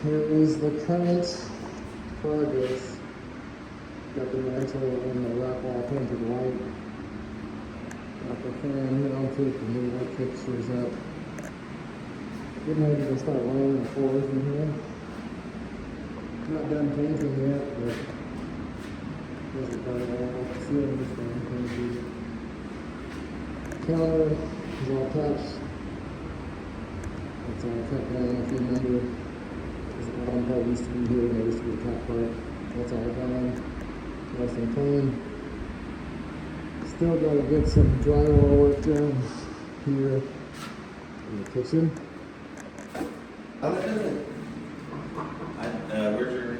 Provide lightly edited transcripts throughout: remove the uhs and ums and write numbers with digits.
Here is the current progress. Got the mantle and the rock wall painted white. Got the fan mounted, the new light fixtures up. Getting ready to start laying the floors in here. Not done painting yet, but there's a drywall. Ceiling is done painted. Counter is all touched. It's all cut down, if you remember. The bottom part used to be here, and there used to be the top part. That's all gone. Nice and clean. Still got to get some drywall work done here in the kitchen. Where's your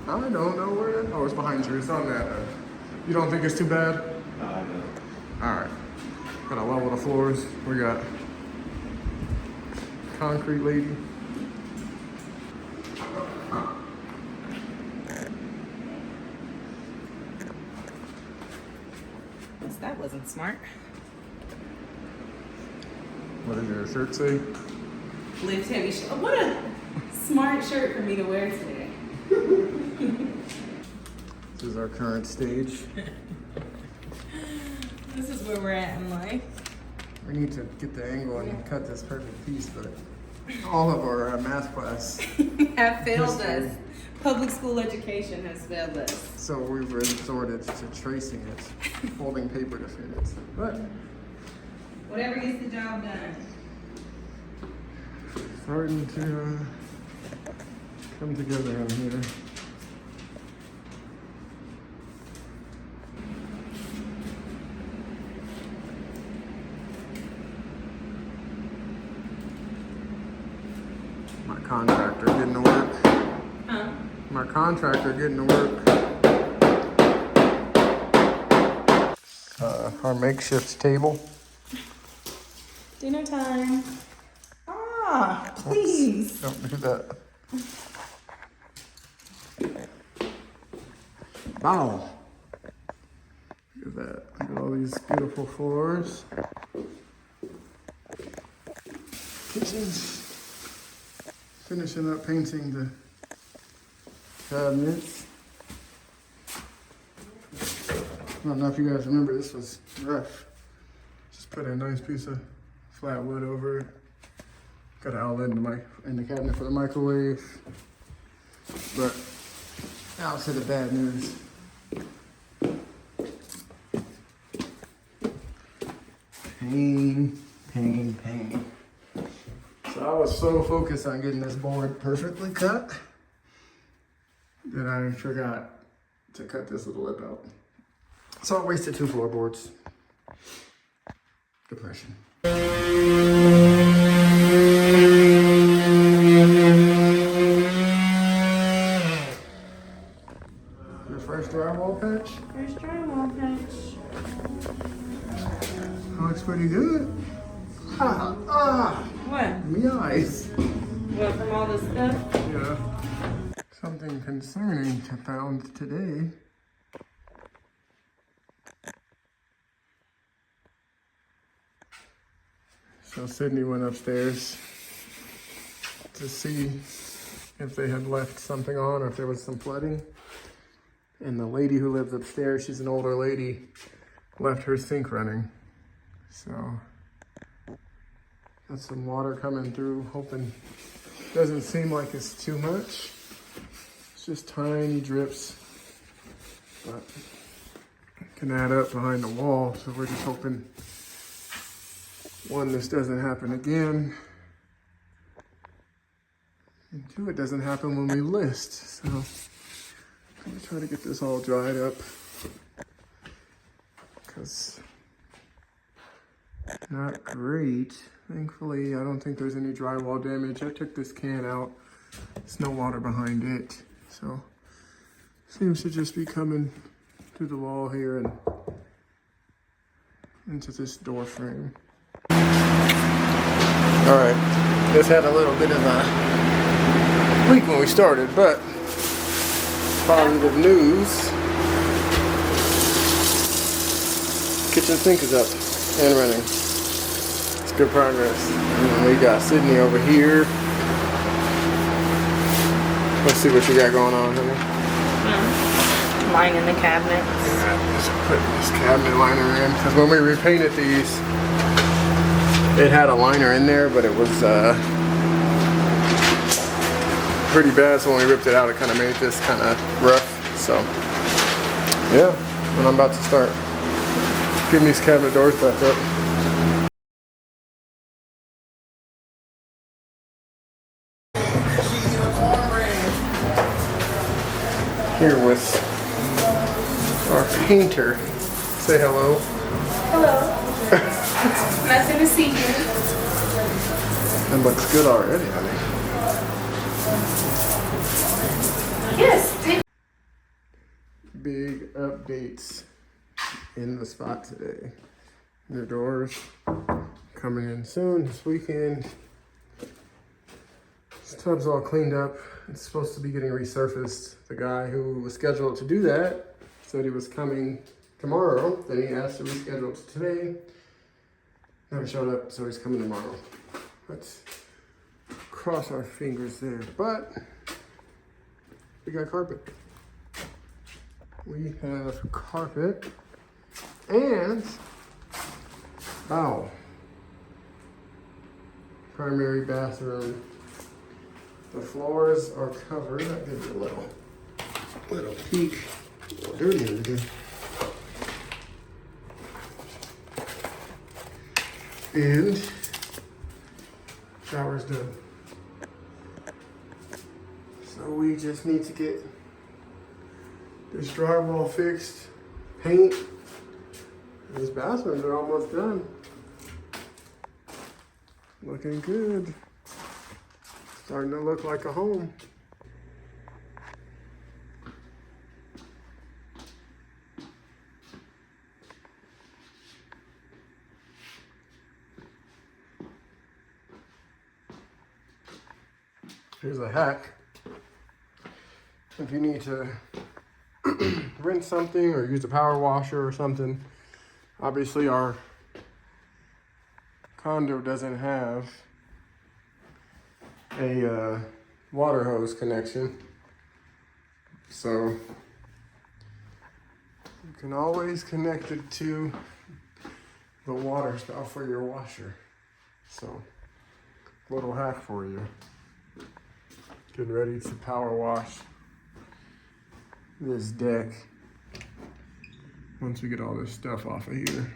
I don't know where that. Oh, it's behind you. It's on that. You don't think it's too bad? No. Alright. Gotta level the floors. We got concrete lady. That wasn't smart. What does your shirt say? Lift heavy. What a smart shirt for me to wear today. This is our current stage. This is where we're at in life. We need to get the angle and cut this perfect piece, but all of our math class Have failed history. us. Public school education has failed us. So we've resorted to tracing it, folding paper to fit it. But Whatever gets the job done. starting to come together in here. My contractor getting to work. Huh? My contractor getting to work. Our makeshift table. Dinner time. Ah, please. Don't do that. Wow. Look at that. Look at all these beautiful floors. Kitchens. Finishing up painting the cabinets. I don't know if you guys remember, this was rough. Just put a nice piece of flat wood over it. Got an outlet in the cabinet for the microwave. But now to the bad news. Pain, pain, pain. So I was so focused on getting this board perfectly cut that I forgot to cut this little lip out. So I wasted 2 floorboards. Depression. Your first drywall patch? First drywall patch. Looks pretty good. What? Me eyes. What, from all this stuff? Yeah. Something concerning to found today. So Sydney went upstairs to see if they had left something on or if there was some flooding. And the lady who lives upstairs, she's an older lady, left her sink running. So got some water coming through, hoping doesn't seem like it's too much. It's just tiny drips, but it can add up behind the wall. So we're just hoping, one, this doesn't happen again, and 2, it doesn't happen when we list. So I'm gonna try to get this all dried up, because not great. Thankfully, I don't think there's any drywall damage. I took this can out. There's no water behind it. So seems to just be coming through the wall here and into this door frame. All right, this had a little bit of a leak when we started, but positive news. Kitchen sink is up and running. good progress. And we got Sydney over here. Let's see what you got going on, honey. Lining the cabinets. Yeah, just putting this cabinet liner in. Because when we repainted these, it had a liner in there, but it was pretty bad. So when we ripped it out, it kind of made this kind of rough. So, yeah. And I'm about to start getting these cabinet doors back up. Here with our painter. Say hello. Hello. Nice to see you. It looks good already, honey. Yes. Big updates in the spot today. The doors coming in soon this weekend. This tub's all cleaned up. It's supposed to be getting resurfaced. The guy who was scheduled to do that said he was coming tomorrow. Then he asked to reschedule it to today. Never showed up, so he's coming tomorrow. Let's cross our fingers there. But we got carpet. We have carpet and primary bathroom. The floors are covered. I'll give you a little peek. A little dirty in here. And shower's done. So we just need to get this drywall fixed, paint. These bathrooms are almost done. Looking good. Starting to look like a home. Here's a hack. If you need to rinse something or use a power washer or something, obviously our condo doesn't have a water hose connection, so you can always connect it to the water spout for your washer. So, little hack for you. Getting ready to power wash this deck once we get all this stuff off of here.